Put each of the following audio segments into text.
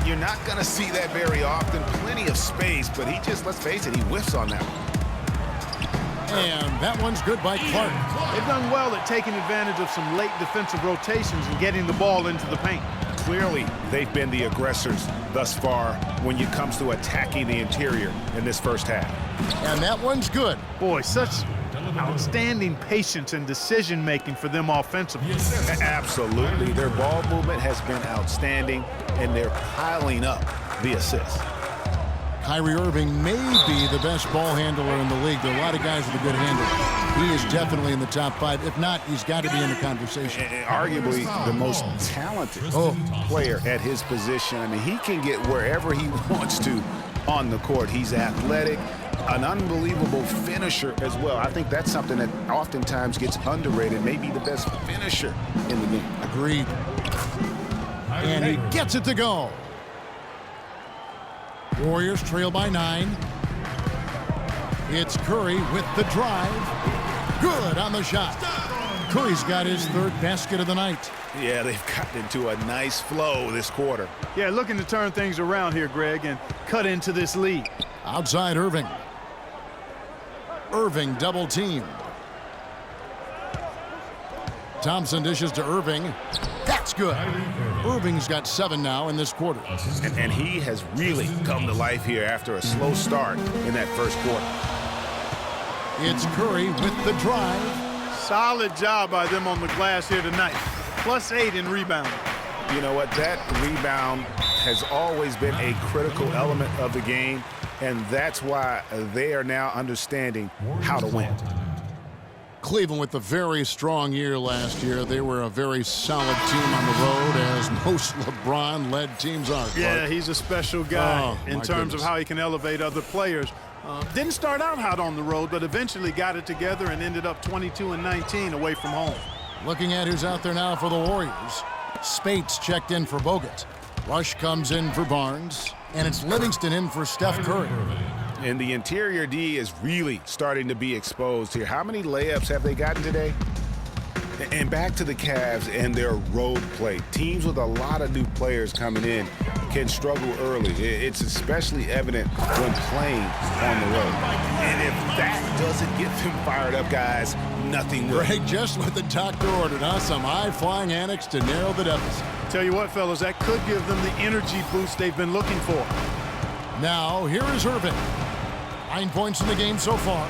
You're not going to see that very often. Plenty of space, but he just, let's face it, he whiffs on that one. And that one's good by Clark. They've done well at taking advantage of some late defensive rotations and getting the ball into the paint. Clearly, they've been the aggressors thus far when it comes to attacking the interior in this first half. And that one's good. Boy, such outstanding patience and decision-making for them offensively. Absolutely. Their ball movement has been outstanding, and they're piling up the assists. Kyrie Irving may be the best ball handler in the league. There are a lot of guys with a good handle. He is definitely in the top 5. If not, he's got to be in the conversation. And arguably the most talented player at his position. I mean, he can get wherever he wants to on the court. He's athletic, an unbelievable finisher as well. I think that's something that oftentimes gets underrated. Maybe the best finisher in the game. Agreed. And he gets it to go. Warriors trail by 9. It's Curry with the drive. Good on the shot. Curry's got his 3rd basket of the night. Yeah, they've gotten into a nice flow this quarter. Yeah, looking to turn things around here, Greg, and cut into this lead. Outside Irving. Irving double team. Thompson dishes to Irving. That's good. Irving's got 7 now in this quarter. And he has really come to life here after a slow start in that first quarter. It's Curry with the drive. Solid job by them on the glass here tonight. +8 in rebounding. You know what? That rebound has always been a critical element of the game, and that's why they are now understanding how to win. Cleveland with a very strong year last year. They were a very solid team on the road, as most LeBron-led teams are. Clark. Yeah, he's a special guy in terms of how he can elevate other players. Didn't start out hot on the road, but eventually got it together and ended up 22-19 away from home. Looking at who's out there now for the Warriors. Spates checked in for Bogut. Rush comes in for Barnes. And it's Livingston in for Steph Curry. And the interior D is really starting to be exposed here. How many layups have they gotten today? And back to the Cavs and their road play. Teams with a lot of new players coming in can struggle early. It's especially evident when playing on the road. And if that doesn't get them fired up, guys, nothing will. Greg, just what the doctor ordered, huh? Some high-flying antics to narrow the deficit. Tell you what, fellas, that could give them the energy boost they've been looking for. Now, here is Irving. 9 points in the game so far.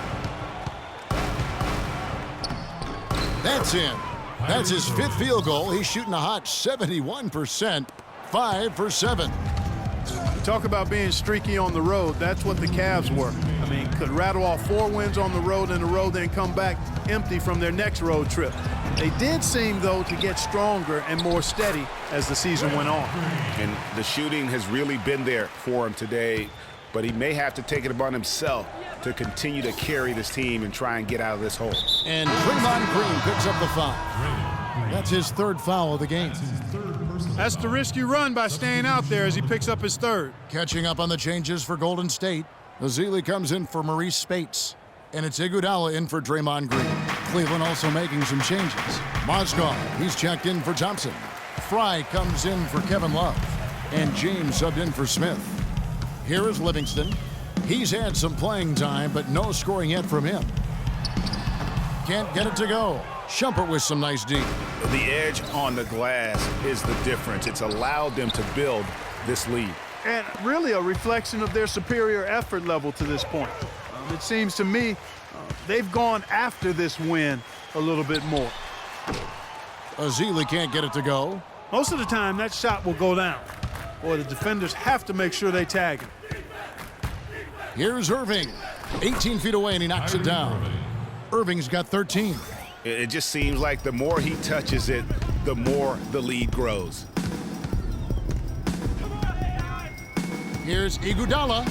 That's in. That's his 5th field goal. He's shooting a hot 71%, 5 for 7. Talk about being streaky on the road. That's what the Cavs were. I mean, could rattle off 4 wins on the road in a row, then come back empty from their next road trip. They did seem, though, to get stronger and more steady as the season went on. And the shooting has really been there for him today, but he may have to take it upon himself to continue to carry this team and try and get out of this hole. And Draymond Green picks up the foul. That's his 3rd foul of the game. That's the risk you run by staying out there as he picks up his 3rd. Catching up on the changes for Golden State. Azili comes in for Maurice Spates. And it's Iguodala in for Draymond Green. Cleveland also making some changes. Mozgov, he's checked in for Thompson. Fry comes in for Kevin Love. And James subbed in for Smith. Here is Livingston. He's had some playing time, but no scoring yet from him. Can't get it to go. Shumpert with some nice D. The edge on the glass is the difference. It's allowed them to build this lead. And really a reflection of their superior effort level to this point. It seems to me they've gone after this win a little bit more. Azili can't get it to go. Most of the time, that shot will go down. Boy, the defenders have to make sure they tag him. Here's Irving. 18 feet away, and he knocks it down. Irving's got 13. It just seems like the more he touches it, the more the lead grows. Here's Iguodala.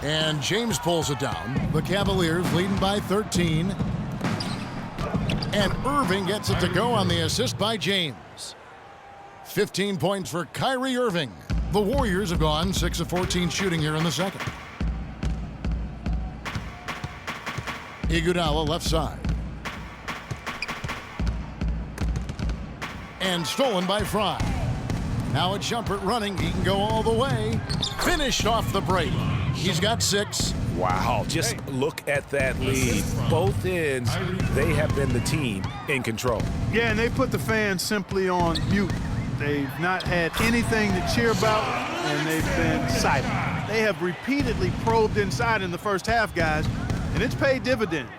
And James pulls it down. The Cavaliers leading by 13. And Irving gets it to go on the assist by James. 15 points for Kyrie Irving. The Warriors have gone 6 of 14 shooting here in the second. Iguodala left side. And stolen by Fry. Now a jumper running. He can go all the way. Finished off the break. He's got 6. Wow, just look at that lead. Both ends, they have been the team in control. Yeah, and they put the fans simply on mute. They've not had anything to cheer about, and they've been silent. They have repeatedly probed inside in the first half, guys, and it's paid dividends.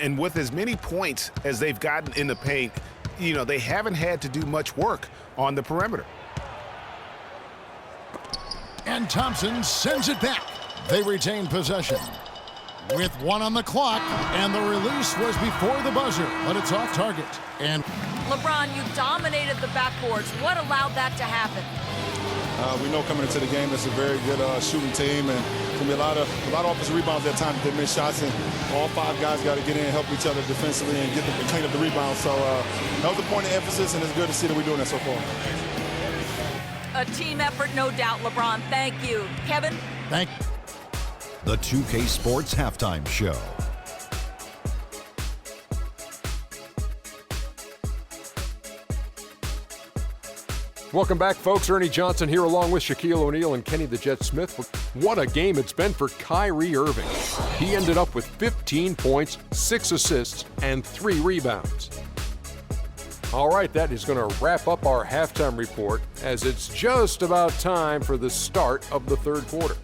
And with as many points as they've gotten in the paint, you know, they haven't had to do much work on the perimeter. And Thompson sends it back. They retain possession. With 1 on the clock, and the release was before the buzzer, but it's off target. And LeBron, you dominated the backboards. What allowed that to happen? We know coming into the game it's a very good shooting team, and it's gonna be a lot of offensive rebounds at times. They miss shots, and all 5 guys got to get in and help each other defensively and clean up the rebounds. So that was a point of emphasis, and it's good to see that we're doing that so far. A team effort, no doubt, LeBron. Thank you. Kevin? thank The 2K Sports Halftime Show. Welcome back, folks. Ernie Johnson here along with Shaquille O'Neal and Kenny the Jet Smith. What a game it's been for Kyrie Irving. He ended up with 15 points, 6 assists, and 3 rebounds. All right, that is going to wrap up our halftime report as it's just about time for the start of the third quarter.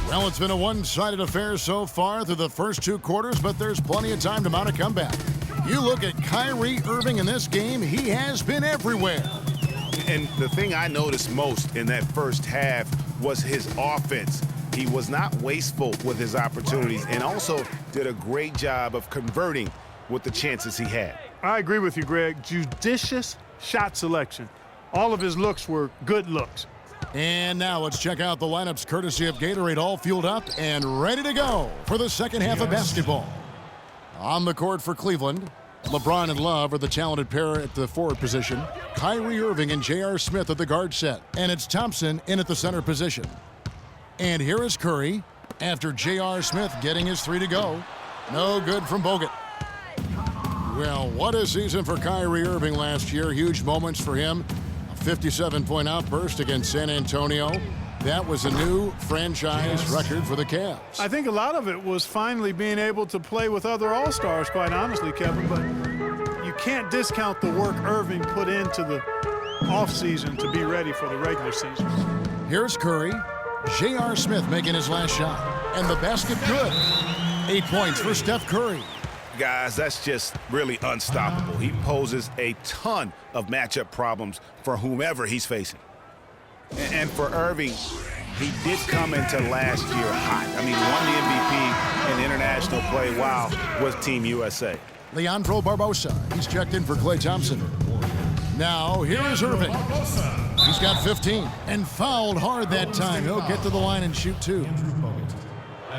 Well, it's been a one-sided affair so far through the first 2 quarters, but there's plenty of time to mount a comeback. You look at Kyrie Irving in this game, he has been everywhere. And the thing I noticed most in that first half was his offense. He was not wasteful with his opportunities and also did a great job of converting with the chances he had. I agree with you, Greg. Judicious shot selection. All of his looks were good looks. And now let's check out the lineups courtesy of Gatorade, all fueled up and ready to go for the second half of basketball. On the court for Cleveland, LeBron and Love are the talented pair at the forward position. Kyrie Irving and J.R. Smith at the guard set. And it's Thompson in at the center position. And here is Curry after J.R. Smith getting his 3 to go. No good from Bogut. Well, what a season for Kyrie Irving last year. Huge moments for him. 57-point outburst against San Antonio. That was a new franchise record for the Cavs. I think a lot of it was finally being able to play with other All-Stars, quite honestly, Kevin, but you can't discount the work Irving put into the offseason to be ready for the regular season. Here's Curry. J.R. Smith making his last shot. And the basket good. 8 points for Steph Curry. Guys, that's just really unstoppable. He poses a ton of matchup problems for whomever he's facing. And for Irving, he did come into last year hot. I mean, won the MVP in international play while with Team USA. Leandro Barbosa. He's checked in for Klay Thompson. Now, here is Irving. He's got 15 and fouled hard that time. He'll get to the line and shoot 2.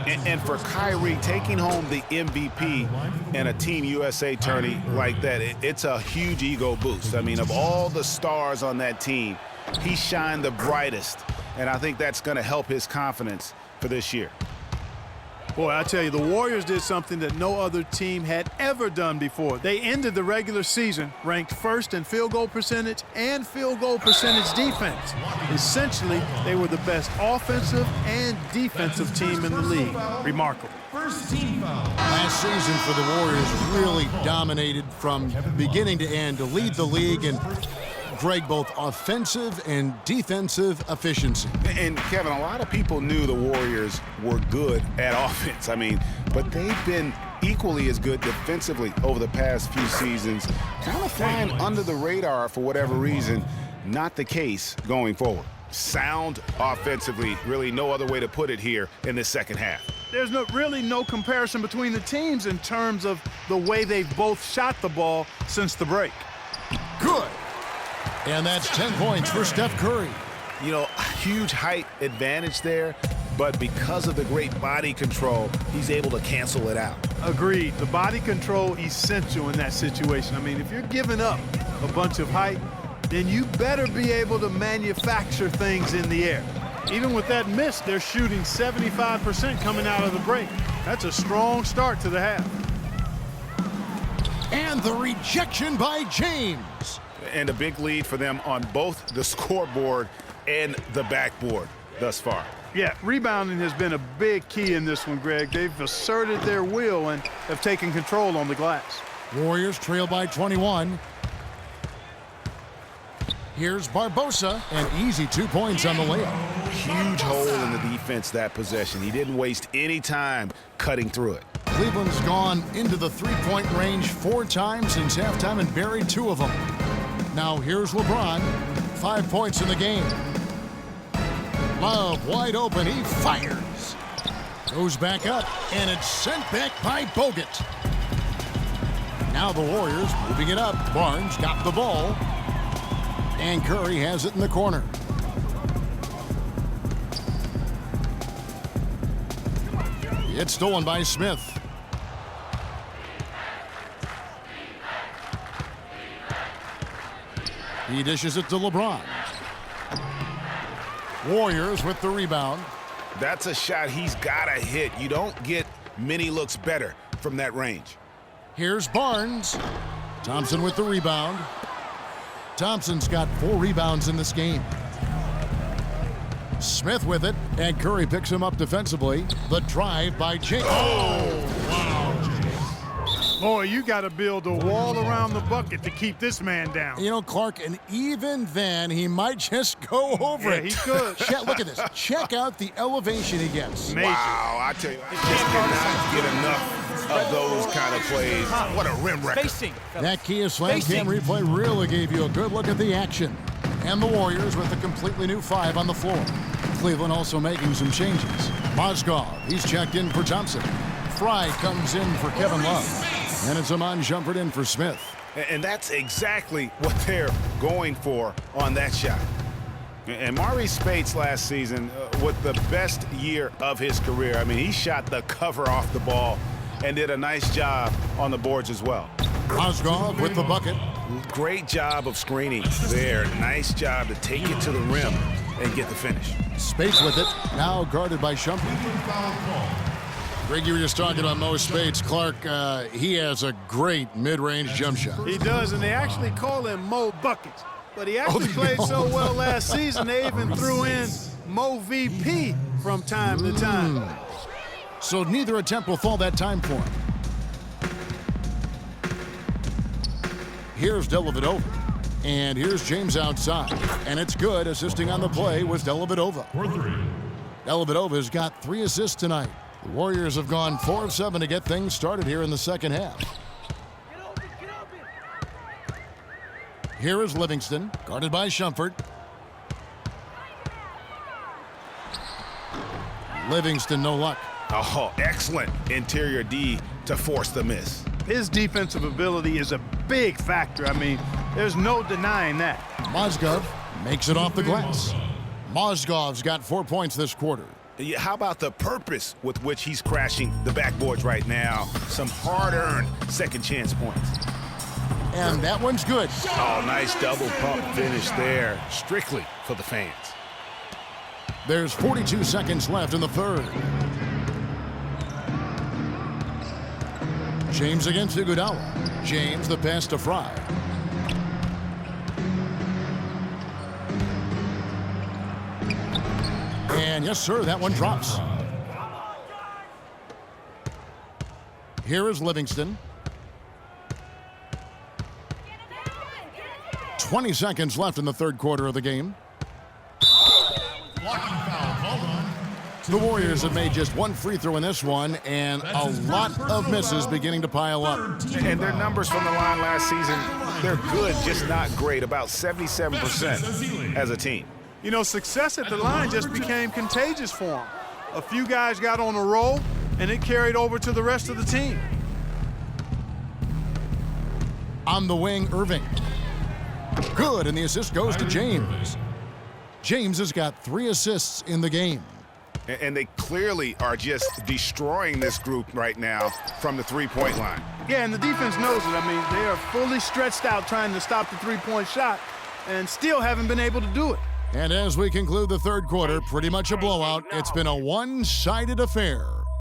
And for Kyrie, taking home the MVP in a Team USA tourney like that, it's a huge ego boost. I mean, of all the stars on that team, he shined the brightest, and I think that's going to help his confidence for this year. Boy, I tell you, the Warriors did something that no other team had ever done before. They ended the regular season ranked first in field goal percentage and field goal percentage defense. Essentially, they were the best offensive and defensive team in the league. Remarkable. Last season for the Warriors really dominated from beginning to end to lead the league in, Greg, both offensive and defensive efficiency. And Kevin, a lot of people knew the Warriors were good at offense. I mean, but they've been equally as good defensively over the past few seasons. Kind of flying under the radar for whatever reason. Not the case going forward. Sound offensively, really no other way to put it here in the second half. There's really no comparison between the teams in terms of the way they've both shot the ball since the break. Good. And that's 10 points for Steph Curry. You know, huge height advantage there, but because of the great body control, he's able to cancel it out. Agreed. The body control essential in that situation. I mean, if you're giving up a bunch of height, then you better be able to manufacture things in the air. Even with that miss, they're shooting 75% coming out of the break. That's a strong start to the half. And the rejection by James. And a big lead for them on both the scoreboard and the backboard thus far. Yeah, rebounding has been a big key in this one, Greg. They've asserted their will and have taken control on the glass. Warriors trail by 21. Here's Barbosa, an easy 2 points on the layup. Huge hole in the defense that possession. He didn't waste any time cutting through it. Cleveland's gone into the three-point range 4 times since halftime and buried 2 of them. Now here's LeBron, 5 points in the game. Love wide open, he fires. Goes back up, and it's sent back by Bogut. Now the Warriors moving it up. Barnes got the ball. And Curry has it in the corner. It's stolen by Smith. He dishes it to LeBron. Warriors with the rebound. That's a shot he's got to hit. You don't get many looks better from that range. Here's Barnes. Thompson with the rebound. Thompson's got 4 rebounds in this game. Smith with it, and Curry picks him up defensively. The drive by James. Oh, wow. Boy, you got to build a wall around the bucket to keep this man down. You know, Clark, and even then, he might just go over it. He could. Look at this. Check out the elevation he gets. Major. Wow, I tell you, I just cannot get enough of those kind of plays. What a rim record. That Kia Slam Cam replay really gave you a good look at the action. And the Warriors with a completely new 5 on the floor. Cleveland also making some changes. Mozgov, he's checked in for Thompson. Fry comes in for Kevin Love. And it's Amon Shumpert in for Smith. And that's exactly what they're going for on that shot. And Maurice Spates last season with the best year of his career. I mean, he shot the cover off the ball and did a nice job on the boards as well. Mozgov with the bucket. Great job of screening there. Nice job to take it to the rim and get the finish. Spates with it. Now guarded by Shumpert. Greg, you were just talking about Mo Spates. Clark, he has a great mid-range jump shot. He does, and they actually call him Mo Buckets. But he actually played so well last season, they even threw in Mo VP from time to time. So neither attempt will fall that time for him. Here's Dellavedova. And here's James outside. And it's good. Assisting on the play was Dellavedova. Dellavedova's got 3 assists tonight. The Warriors have gone 4 of 7 to get things started here in the second half. Here is Livingston, guarded by Shumpert. Livingston, no luck. Oh, excellent interior D to force the miss. His defensive ability is a big factor. I mean, there's no denying that. Mozgov makes it off the glass. Mozgov's got 4 points this quarter. How about the purpose with which he's crashing the backboards right now? Some hard-earned second chance points. And that one's good. Oh, nice double pump finish there. Strictly for the fans. There's 42 seconds left in the third. James against Iguodala. James, the pass to Fry. And yes, sir, that one drops. Here is Livingston. 20 seconds left in the third quarter of the game. The Warriors have made just 1 free throw in this one, and a lot of misses beginning to pile up. And their numbers from the line last season, they're good, just not great, about 77% as a team. You know, success at the line just became contagious for them. A few guys got on a roll, and it carried over to the rest of the team. On the wing, Irving. Good, and the assist goes to James. James has got 3 assists in the game. And they clearly are just destroying this group right now from the three-point line. Yeah, and the defense knows it. I mean, they are fully stretched out trying to stop the three-point shot and still haven't been able to do it. And as we conclude the third quarter, pretty much a blowout. It's been a one-sided affair.